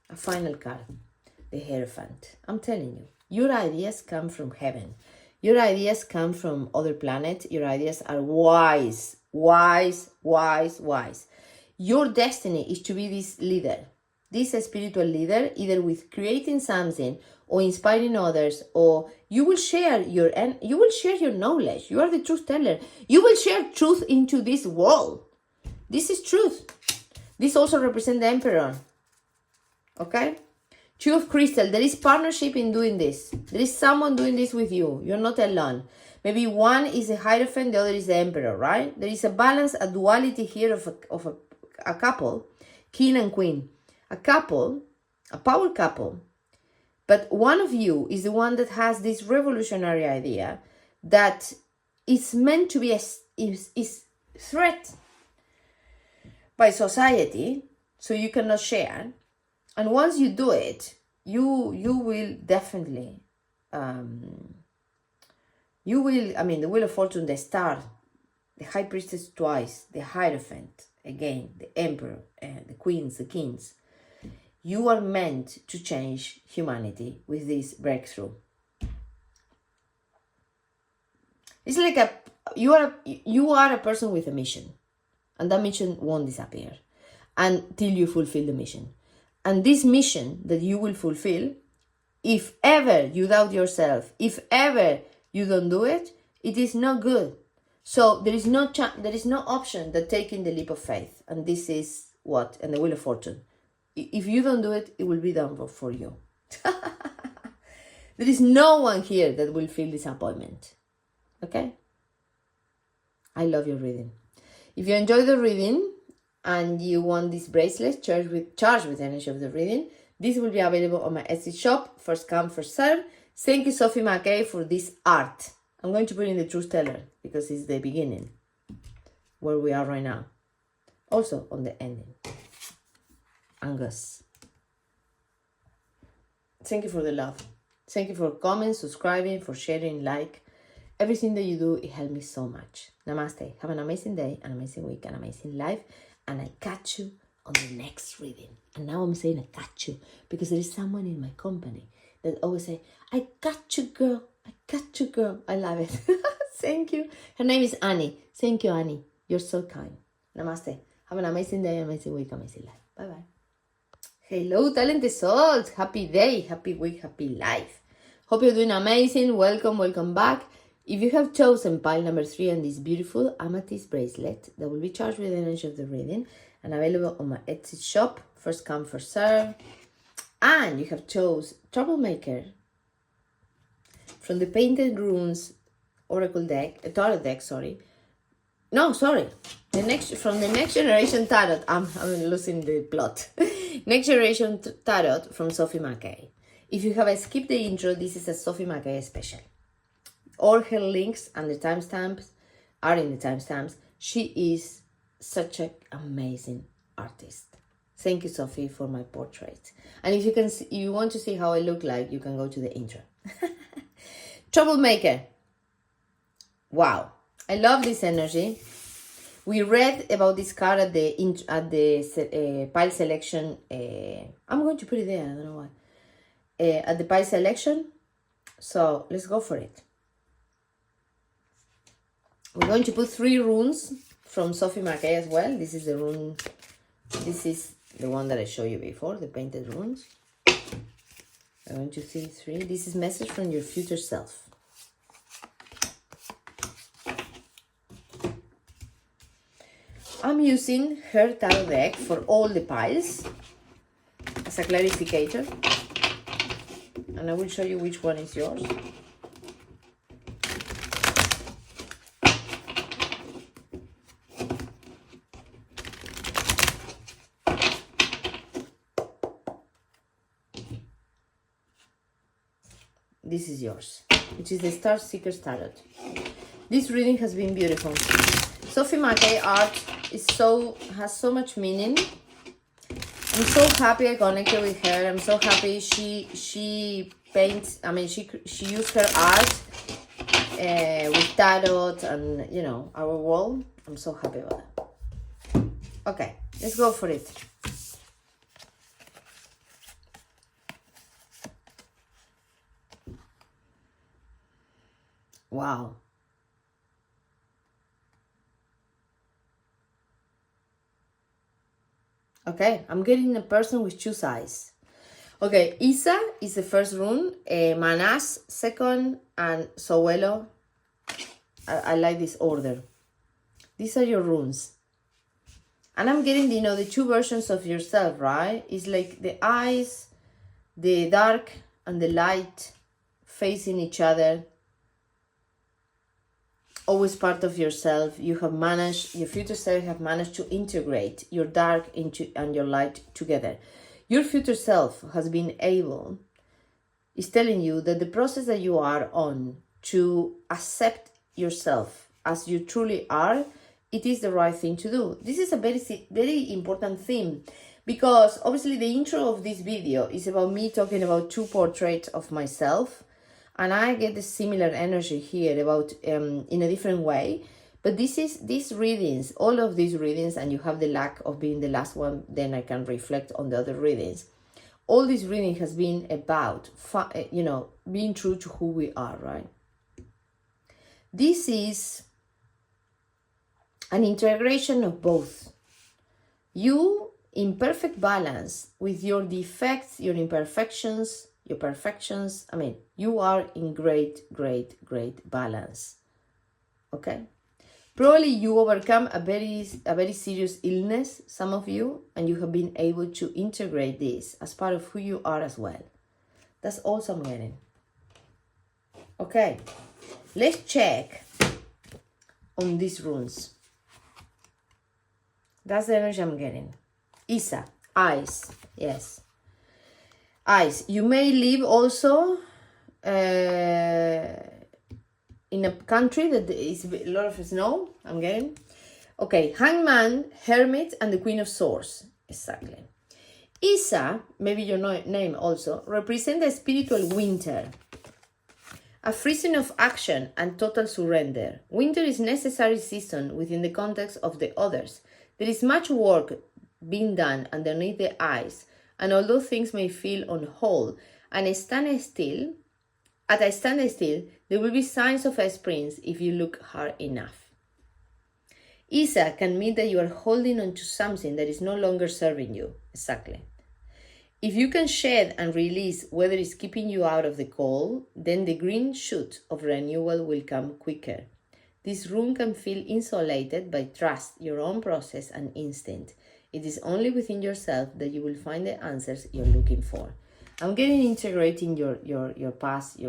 A final card. The Hierophant. I'm telling you. Your ideas come from heaven. Your ideas come from other planets. Your ideas are wise. Wise, wise, wise. Your destiny is to be this leader. this spiritual leader, either with creating something or inspiring others, or you will share your knowledge. You are the truth teller. You will share truth into this world. This is truth. This also represents the emperor. Okay? Two of crystal. There is partnership in doing this. There is someone doing this with you. You're not alone. Maybe one is a hierophant, the other is the emperor, right? There is a balance, a duality here of a couple, king and queen. A couple, a power couple. But one of you is the one that has this revolutionary idea that is meant to be is threat by society, so you cannot share. And once you do it, you will definitely, the Wheel of Fortune, the Star, the High Priestess twice, the Hierophant, again, the Emperor, the Queens, the Kings. You are meant to change humanity with this breakthrough. It's like you are a person with a mission, and that mission won't disappear until you fulfill the mission. And this mission that you will fulfill, if ever you doubt yourself, if ever you don't do it, it is not good. So there is no option that taking the leap of faith. And this is what? And the Wheel of Fortune. If you don't do it, it will be done for you. There is no one here that will feel disappointment. Okay? I love your reading. If you enjoy the reading and you want this bracelet charged with the energy of the reading, this will be available on my Etsy shop. First come, first serve. Thank you, Sophie McKay, for this art. I'm going to put in the Truth Teller because it's the beginning, where we are right now. Also on the ending. Angus. Thank you for the love. Thank you for commenting, subscribing, for sharing, like. Everything that you do, it helps me so much. Namaste. Have an amazing day, an amazing week, an amazing life. And I catch you on the next reading. And now I'm saying I catch you because there is someone in my company that always say, I got you, girl. I got you, girl. I love it. Thank you. Her name is Annie. Thank you, Annie. You're so kind. Namaste. Have an amazing day, amazing week, amazing life. Bye-bye. Hello, talented souls. Happy day, happy week, happy life. Hope you're doing amazing. Welcome, welcome back. If you have chosen pile number 3 and this beautiful Amethyst bracelet that will be charged with the energy of the reading and available on my Etsy shop, first come, first serve, and you have chose Troublemaker from the Painted Runes Oracle deck, Tarot deck, sorry. No, sorry. From the Next Generation Tarot. I'm losing the plot. Next Generation Tarot from Sophie McKay. If you have skipped the intro, this is a Sophie McKay special. All her links and the timestamps are in the timestamps. She is such an amazing artist. Thank you, Sophie, for my portrait. And if you want to see how I look like, you can go to the intro. Troublemaker. Wow, I love this energy. We read about this card at the pile selection. I'm going to put it there. I don't know why. At the pile selection. So let's go for it. We're going to put 3 runes from Sophie McKay as well. This is the rune. This is the one that I showed you before, the painted runes. I'm going to see 3. This is message from your future self. I'm using her tarot deck for all the piles as a clarificator. And I will show you which one is yours. This is yours, which is the Star Seeker's Tarot. This reading has been beautiful. Sophie McKay art has so much meaning. I'm so happy I connected with her. I'm so happy she paints. I mean, she used her art with tarot and our wall. I'm so happy about that. Okay, let's go for it. Wow. Okay, I'm getting a person with 2 sides. Okay, Isa is the first rune, Manas second, and Sowelo. I like this order. These are your runes. And I'm getting, the 2 versions of yourself, right? It's like the eyes, the dark and the light facing each other. Always part of yourself. You have managed, your future self have managed to integrate your dark and your light together. Your future self has been able, is telling you that the process that you are on to accept yourself as you truly are, it is the right thing to do. This is a very important theme, because obviously the intro of this video is about me talking about 2 portraits of myself, and I get the similar energy here about in a different way. But these readings, all of these readings, and you have the luck of being the last one, then I can reflect on the other readings. All this reading has been about, being true to who we are, right? This is an integration of both. You in perfect balance with your defects, your imperfections, your perfections. I mean, you are in great balance. Okay? Probably you overcome a very serious illness, some of you, and you have been able to integrate this as part of who you are as well. That's also I'm getting. Okay, let's check on these runes. That's the energy I'm getting. Isa, eyes, yes. Eyes, you may live also in a country that is a lot of snow, I'm getting. Okay, Hangman, Hermit, and the Queen of Swords. Exactly. Isa, maybe your name also, represents the spiritual winter. A freezing of action and total surrender. Winter is necessary season within the context of the others. There is much work being done underneath the ice, and although things may feel on hold and at a standstill, there will be signs of a spring if you look hard enough. Isa can mean that you are holding on to something that is no longer serving you. Exactly. If you can shed and release whatever is keeping you out of the cold, then the green shoot of renewal will come quicker. This room can feel insulated by trust, your own process and instinct. It is only within yourself that you will find the answers you're looking for. I'm getting integrating your past,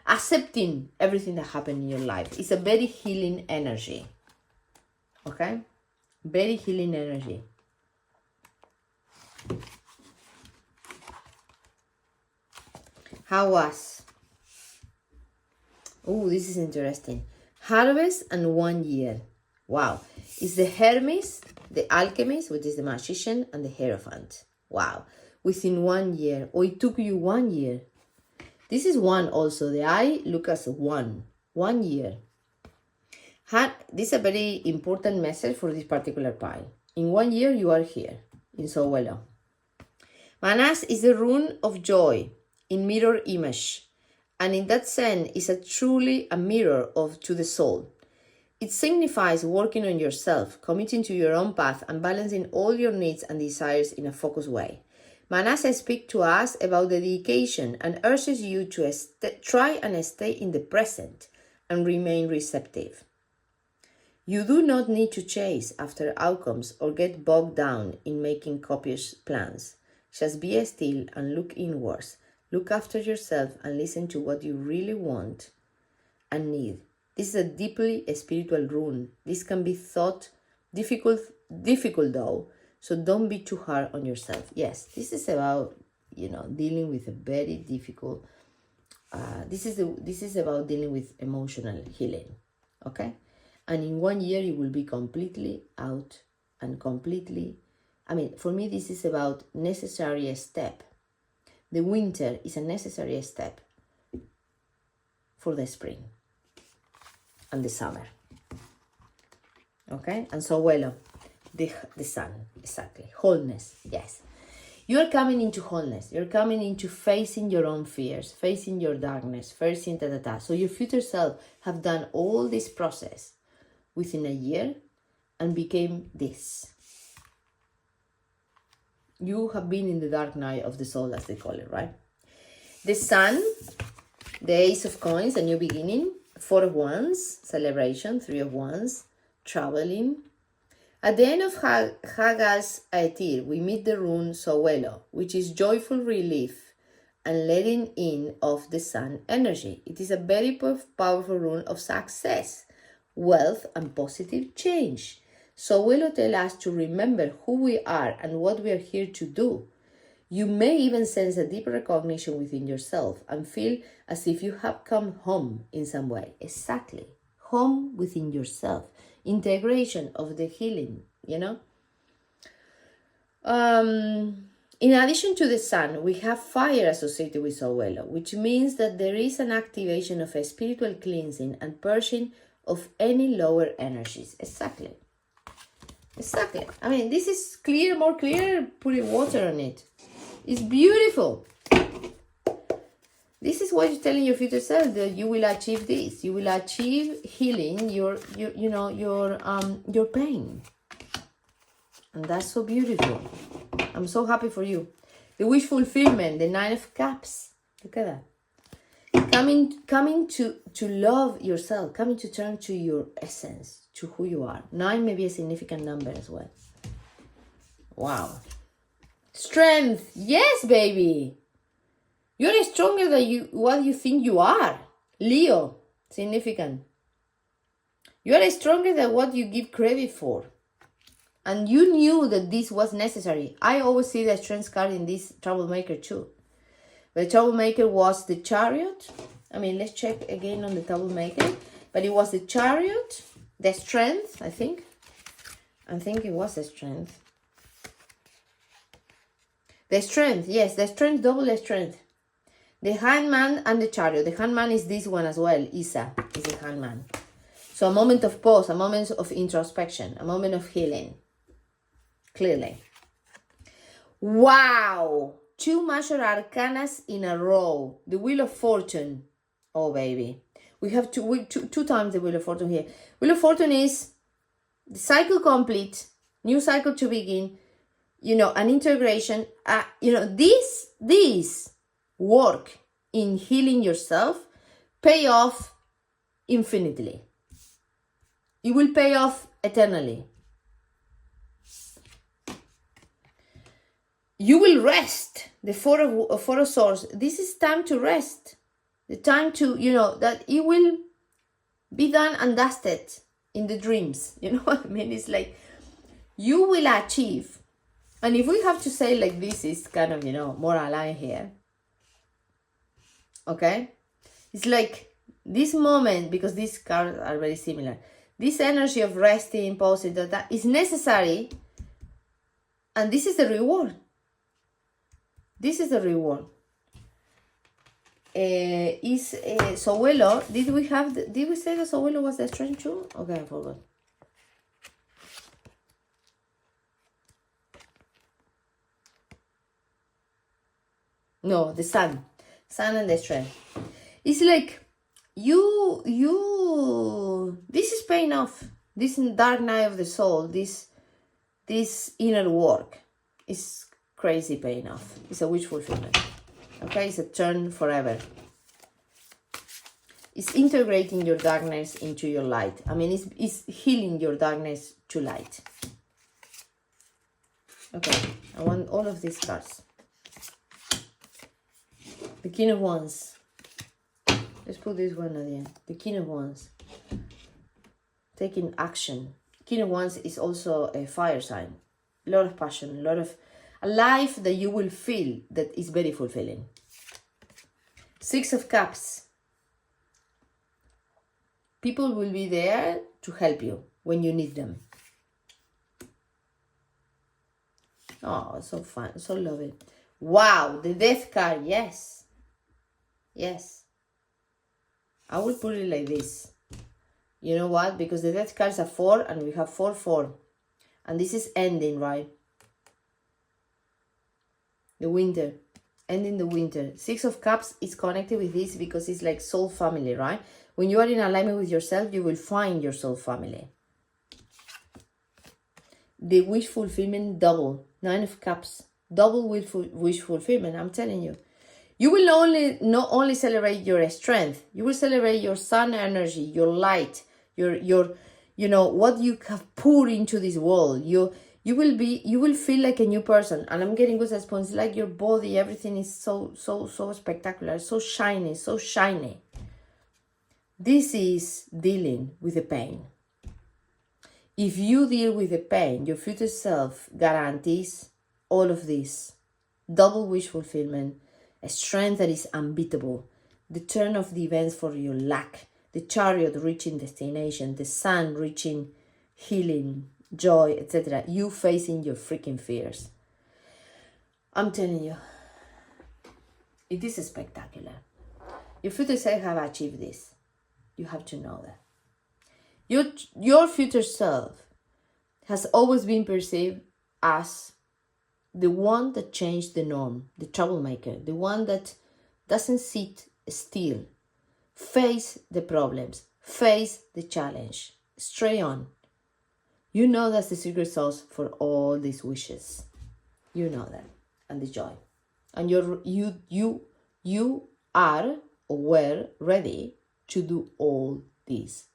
accepting everything that happened in your life. It's a very healing energy. Okay? Very healing energy. How was? Oh, this is interesting. Harvest and 1 year. Wow. It's the Hermes, the Alchemist, which is the Magician, and the Hierophant. Wow. Within 1 year. Oh, it took you 1 year. This is 1 also. The eye look as 1. 1 year. This is a very important message for this particular pile. In 1 year, you are here in Sowelo. Manas is the rune of joy in mirror image. And in that sense, is truly a mirror to the soul. It signifies working on yourself, committing to your own path, and balancing all your needs and desires in a focused way. Manas speaks to us about dedication and urges you to try and stay in the present and remain receptive. You do not need to chase after outcomes or get bogged down in making copious plans. Just be still and look inwards. Look after yourself and listen to what you really want and need. This is a deeply spiritual rune. This can be thought difficult though, so don't be too hard on yourself. Yes, this is about, dealing with a very difficult, this is about dealing with emotional healing, okay? And in 1 year, you will be completely out and completely, for me, this is about necessary step. The winter is a necessary step for the spring and the summer. Okay? And so, the sun, exactly. Wholeness, yes. You're coming into wholeness. You're coming into facing your own fears, facing your darkness, facing So your future self have done all this process within a year and became this. You have been in the dark night of the soul, as they call it, right? The Sun, the Ace of Coins, a new beginning. 4 of Wands, celebration. 3 of Wands, traveling. At the end of Hagas Aetir, we meet the rune Sowelo, which is joyful relief and letting in of the sun energy. It is a very powerful rune of success, wealth, and positive change. Sowelo tells us to remember who we are and what we are here to do. You may even sense a deep recognition within yourself and feel as if you have come home in some way. Exactly. Home within yourself. Integration of the healing, you know. In addition to the sun, we have fire associated with Sowelo, which means that there is an activation of a spiritual cleansing and purging of any lower energies. Exactly. Exactly. I mean, this is clear, more clear, putting water on it. It's beautiful. This is what you're telling your future self, that you will achieve this. You will achieve healing your pain. And that's so beautiful. I'm so happy for you. The wish fulfillment, the 9 of Cups. Look at that. Coming to love yourself, coming to turn to your essence, to who you are. 9 may be a significant number as well. Wow. Strength. Yes, baby. You're stronger than what you think you are. Leo, significant. You are stronger than what you give credit for. And you knew that this was necessary. I always see the strength card in this Troublemaker too. The Troublemaker was the Chariot. I mean, let's check again on the Troublemaker. But it was the Chariot, the Strength, I think. I think it was the Strength. The Strength, yes, the Strength, double the Strength. The Hangman and the Chariot. The Hangman is this one as well. Isa is the Hangman. So a moment of pause, a moment of introspection, a moment of healing. Clearly. Wow! 2 major arcanas in a row. The Wheel of Fortune. Oh, baby. We have two times the Wheel of Fortune here. Wheel of Fortune is the cycle complete, new cycle to begin, an integration. This work in healing yourself pay off infinitely. It will pay off eternally. You will rest. The four of Swords. This is time to rest. The time to, that it will be done and dusted in the dreams. You know what I mean? It's like you will achieve. And if we have to say like this is kind of, more aligned here. Okay? It's like this moment, because these cards are very similar. This energy of resting, pausing, that is necessary. And this is the reward. This is the reward. Sowelo, did we say that Sowelo was the strength too? Okay, I forgot. No, the sun and the strength. It's like this is paying off. This dark night of the soul, this inner work is crazy paying off. It's a wish fulfillment. Okay, it's a turn forever. It's integrating your darkness into your light. I mean, it's healing your darkness to light. Okay, I want all of these cards. The King of Wands. Let's put this one at the end. The King of Wands. Taking action. King of Wands is also a fire sign. A lot of passion, a life that you will feel that is very fulfilling. 6 of Cups. People will be there to help you when you need them. Oh, so fun, so lovely. Wow, the Death card, yes. Yes. I will put it like this. You know what? Because the Death card is a 4 and we have 4. And this is ending, right? The winter. Ending the winter. 6 of Cups is connected with this because it's like soul family, right? When you are in alignment with yourself, you will find your soul family. The wish fulfillment double. 9 of Cups. Double wish fulfillment, I'm telling you. You will not only celebrate your strength, you will celebrate your sun energy, your light, your what you have poured into this world. You will feel like a new person. And I'm getting goosebumps, like your body, everything is so spectacular, so shiny. This is dealing with the pain. If you deal with the pain, your future self guarantees all of this. Double wish fulfillment, a strength that is unbeatable, the turn of the events for your luck, the chariot reaching destination, the sun reaching healing, joy, etc. You facing your freaking fears. I'm telling you, it is spectacular. Your future self have achieved this. You have to know that. Your future self has always been perceived as the one that changed the norm, the troublemaker, the one that doesn't sit still, face the problems, face the challenge, straight on. You know that's the secret sauce for all these wishes. You know that, and the joy. And you are or were ready to do all this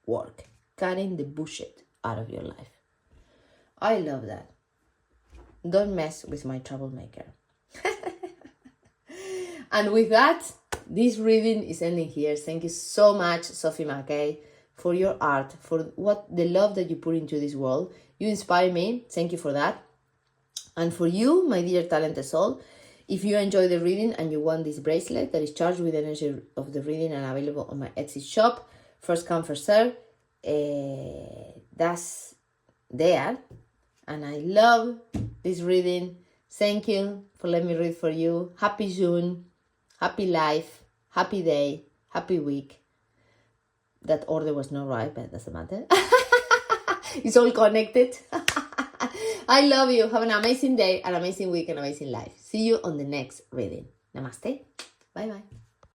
work, cutting the bullshit out of your life. I love that. Don't mess with my troublemaker. And with that, this reading is ending here. Thank you so much, Sophie McKay, for your art, for the love that you put into this world. You inspire me. Thank you for that. And for you, my dear talented soul, if you enjoy the reading and you want this bracelet that is charged with the energy of the reading and available on my Etsy shop, first come, first serve, that's there. And I love this reading. Thank you for letting me read for you. Happy June, happy life, happy day, happy week. That order was not right, but it doesn't matter. It's all connected. I love you. Have an amazing day, an amazing week, an amazing life. See you on the next reading. Namaste. Bye-bye.